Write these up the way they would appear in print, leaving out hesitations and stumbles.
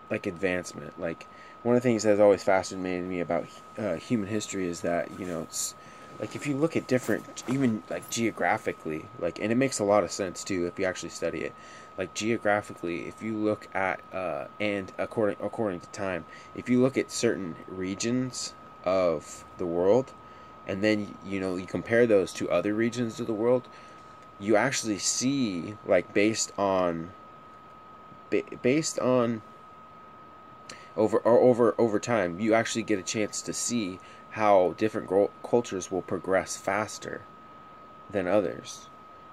like advancement. Like one of the things that's always fascinated me about human history is that it's like if you look at different, even like geographically, like, and it makes a lot of sense too if you actually study it. Like geographically, if you look at and according to time, if you look at certain regions of the world, and then you compare those to other regions of the world, you actually see like based on over time, you actually get a chance to see how different cultures will progress faster than others,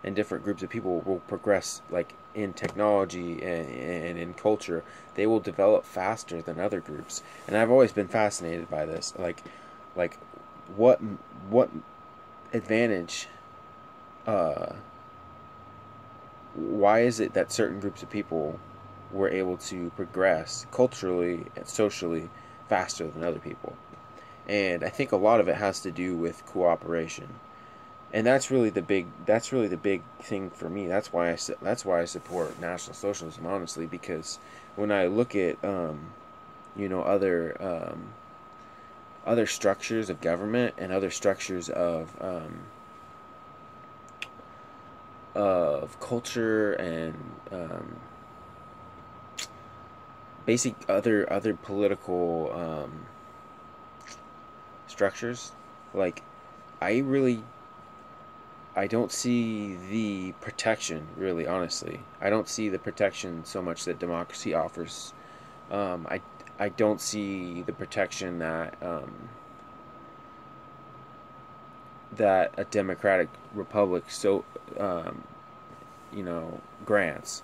and different groups of people will progress like in technology and in culture. They will develop faster than other groups, and I've always been fascinated by this. Like what what advantage? Uh, why is it that certain groups of people were able to progress culturally and socially faster than other people? And I think a lot of it has to do with cooperation, and that's really the big thing for me. That's why I support National Socialism, honestly, because when I look at you know other other structures of government and other structures of culture and basic other political structures, like I really I don't see the protection, really, honestly. I don't see the protection so much that democracy offers. I don't see the protection that a democratic republic um, grants.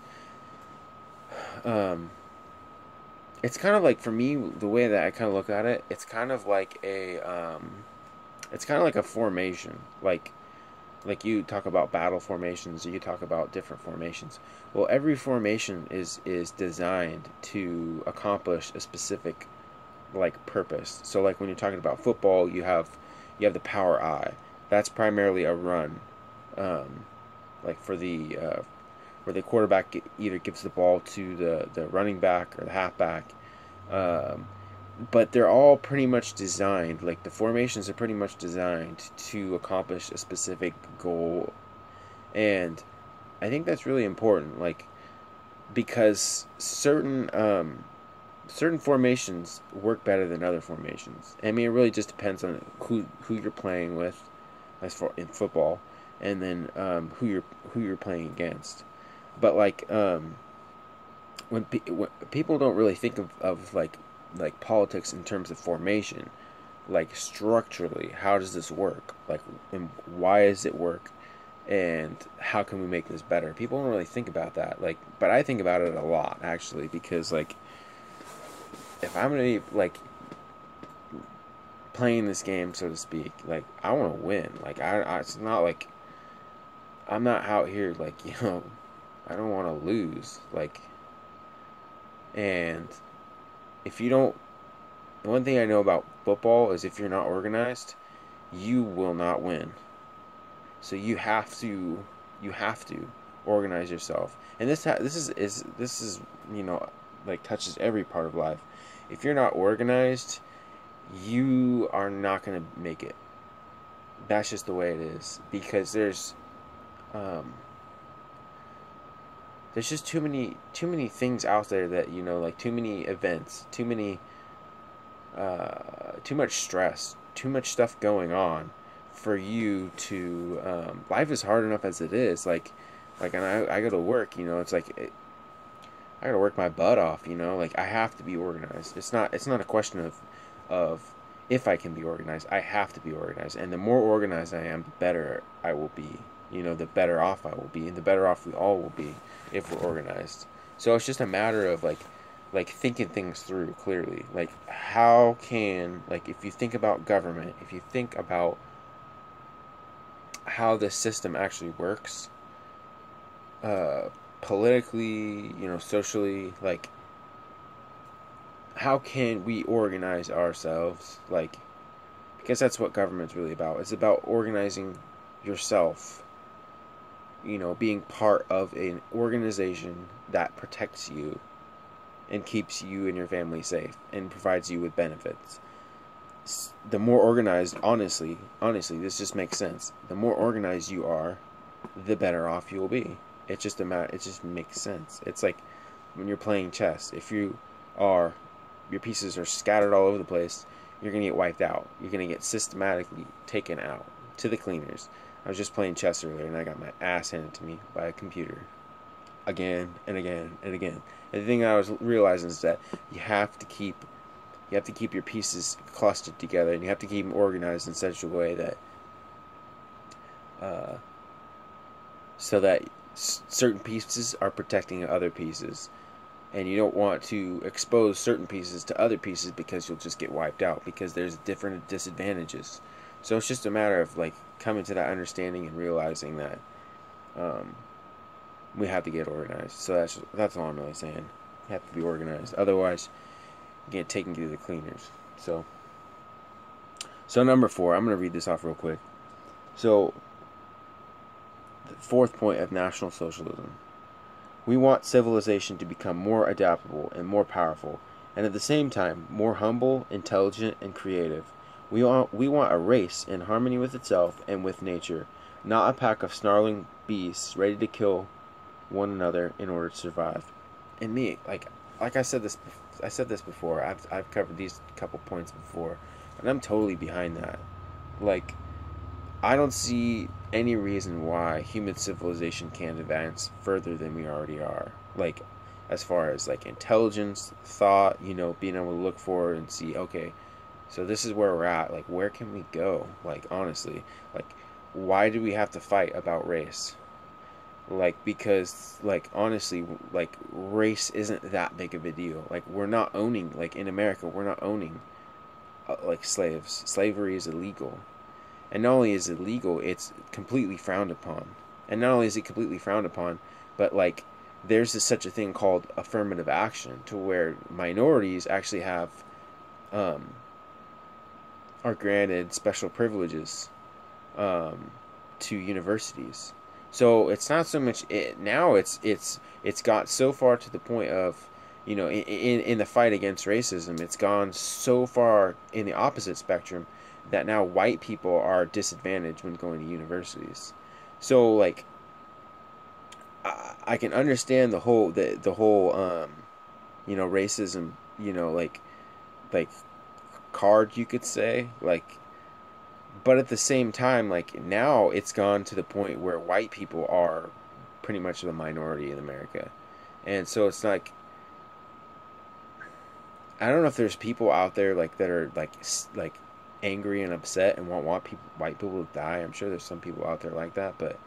Um, it's kind of like, for me, the way that I kind of look at it, it's kind of like a formation. Like you talk about battle formations, or you talk about different formations. Well, every formation is designed to accomplish a specific like purpose. So like when you're talking about football, you have the power I. That's primarily a run, um, like where the quarterback either gives the ball to the running back or the halfback. Um, but they're all pretty much designed, like the formations are pretty much designed to accomplish a specific goal. And I think that's really important, like, because certain formations work better than other formations. I mean, it really just depends on who you're playing with, as far in football, and then who you're playing against. But like when people don't really think of like politics in terms of formation, like structurally, how does this work? Like, and why does it work? And how can we make this better? People don't really think about that. Like, but I think about it a lot, actually, because like if I'm gonna be like playing this game, so to speak, like I want to win. Like it's not like I'm not out here like I don't want to lose. Like, and if you don't, the one thing I know about football is if you're not organized, you will not win. So you have to organize yourself. And this is like touches every part of life. If you're not organized, you are not going to make it. That's just the way it is, because um there's just too many things out there that like too many events, too much stress, too much stuff going on for you to life is hard enough as it is. Like, and I go to work, it's like I gotta work my butt off, like I have to be organized. It's not a question of if I can be organized. I have to be organized, and the more organized I am, the better I will be. The better off I will be, and the better off we all will be if we're organized. So it's just a matter of like thinking things through clearly. Like, how can, like, if you think about government, if you think about how this system actually works, uh politically, socially, like, how can we organize ourselves? Like, because that's what government's really about. It's about organizing yourself, being part of an organization that protects you, and keeps you and your family safe and provides you with benefits. The more organized, honestly, this just makes sense. The more organized you are, the better off you will be. It just makes sense. It's like when you're playing chess. If your pieces are scattered all over the place, you're gonna get wiped out. You're gonna get systematically taken out to the cleaners. I was just playing chess earlier, and I got my ass handed to me by a computer, again and again and again. And the thing I was realizing is that you have to keep your pieces clustered together, and you have to keep them organized in such a way that so that certain pieces are protecting other pieces, and you don't want to expose certain pieces to other pieces because you'll just get wiped out because there's different disadvantages. So it's just a matter of like coming to that understanding and realizing that we have to get organized. So that's all I'm really saying. You have to be organized, otherwise you get taken to the cleaners. So number 4, I'm going to read this off real quick. So the 4th point of National Socialism: we want civilization to become more adaptable and more powerful, and at the same time more humble, intelligent, and creative. We want a race in harmony with itself and with nature, not a pack of snarling beasts ready to kill one another in order to survive. And me, like I said this before. I've covered these couple points before, and I'm totally behind that. Like, I don't see any reason why human civilization can't advance further than we already are. Like, as far as like intelligence, thought, being able to look forward and see, okay, so this is where we're at. Like, where can we go? Like, honestly, like, why do we have to fight about race? Like, because, like, honestly, like, race isn't that big of a deal. Like, we're not owning, like, in America, we're not owning, like, slaves. Slavery is illegal. And not only is it illegal, it's completely frowned upon. And not only is it completely frowned upon, but, like, there's such a thing called affirmative action, to where minorities actually are granted special privileges to universities. So it's not so much now. It's got so far to the point of, in the fight against racism, it's gone so far in the opposite spectrum that now white people are disadvantaged when going to universities. So like, I can understand the whole racism, like card, you could say, like. But at the same time, like, now it's gone to the point where white people are pretty much the minority in America. And so it's like, I don't know if there's people out there like that are like angry and upset and want white people to die. I'm sure there's some people out there like that, but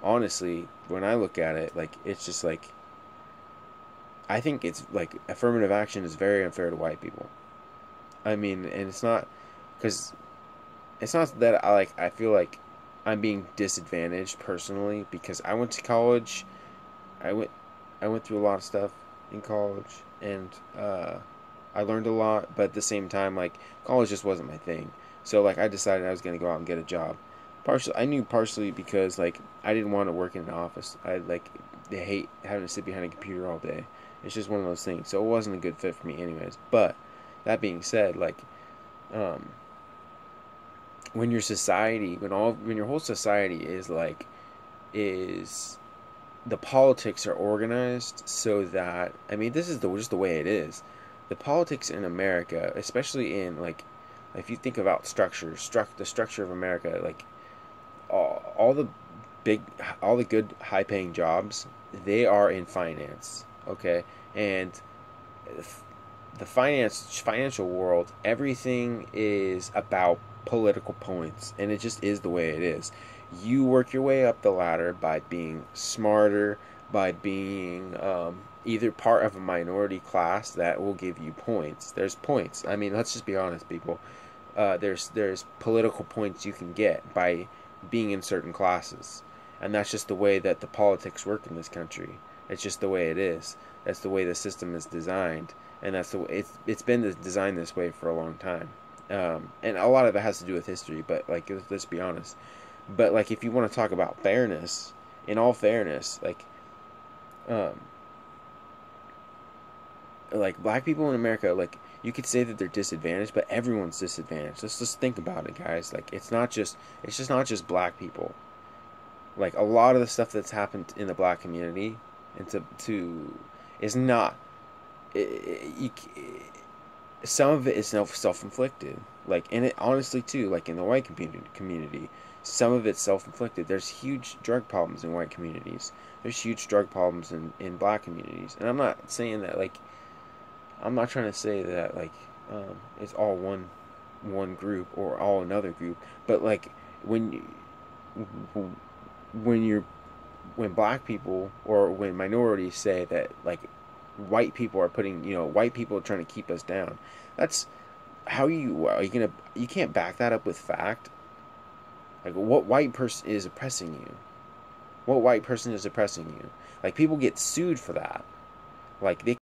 honestly, when I look at it, like, it's just like, I think it's like affirmative action is very unfair to white people. I mean, and it's not that I feel like I'm being disadvantaged personally, because I went to college. I went through a lot of stuff in college, and I learned a lot, but at the same time, like, college just wasn't my thing. So like, I decided I was going to go out and get a job. Partially because like, I didn't want to work in an office. I hate having to sit behind a computer all day. It's just one of those things. So it wasn't a good fit for me anyways. But that being said, like, when your whole society is the politics are organized so that, I mean, this is just the way it is. The politics in America, especially in like, if you think about the structure of America, like all the good high paying jobs, they are in finance, okay? And the financial world, everything is about political points, and it just is the way it is. You work your way up the ladder by being smarter, by being either part of a minority class that will give you points. There's points. I mean, let's just be honest, people. There's political points you can get by being in certain classes, and that's just the way that the politics work in this country. It's just the way it is. That's the way the system is designed, and that's the way it's been designed this way for a long time. And a lot of it has to do with history, but like, let's be honest. But like, if you want to talk about fairness, in all fairness, like, like black people in America, like you could say that they're disadvantaged, but everyone's disadvantaged. Let's just think about it, guys. Like it's just not just black people. Like a lot of the stuff that's happened in the black community and to is not you, some of it is self-inflicted. Like, and it honestly too, like in the white community, some of it's self-inflicted. There's huge drug problems in white communities. There's huge drug problems in black communities. And I'm not saying that, like, I'm not trying to say that, like, it's all one group or all another group. But like when when you're when black people or when minorities say that, like, white people are putting, white people are trying to keep us down, that's how you can't back that up with fact. Like, what white person is oppressing you? What white person is oppressing you? Like, people get sued for that. Like, they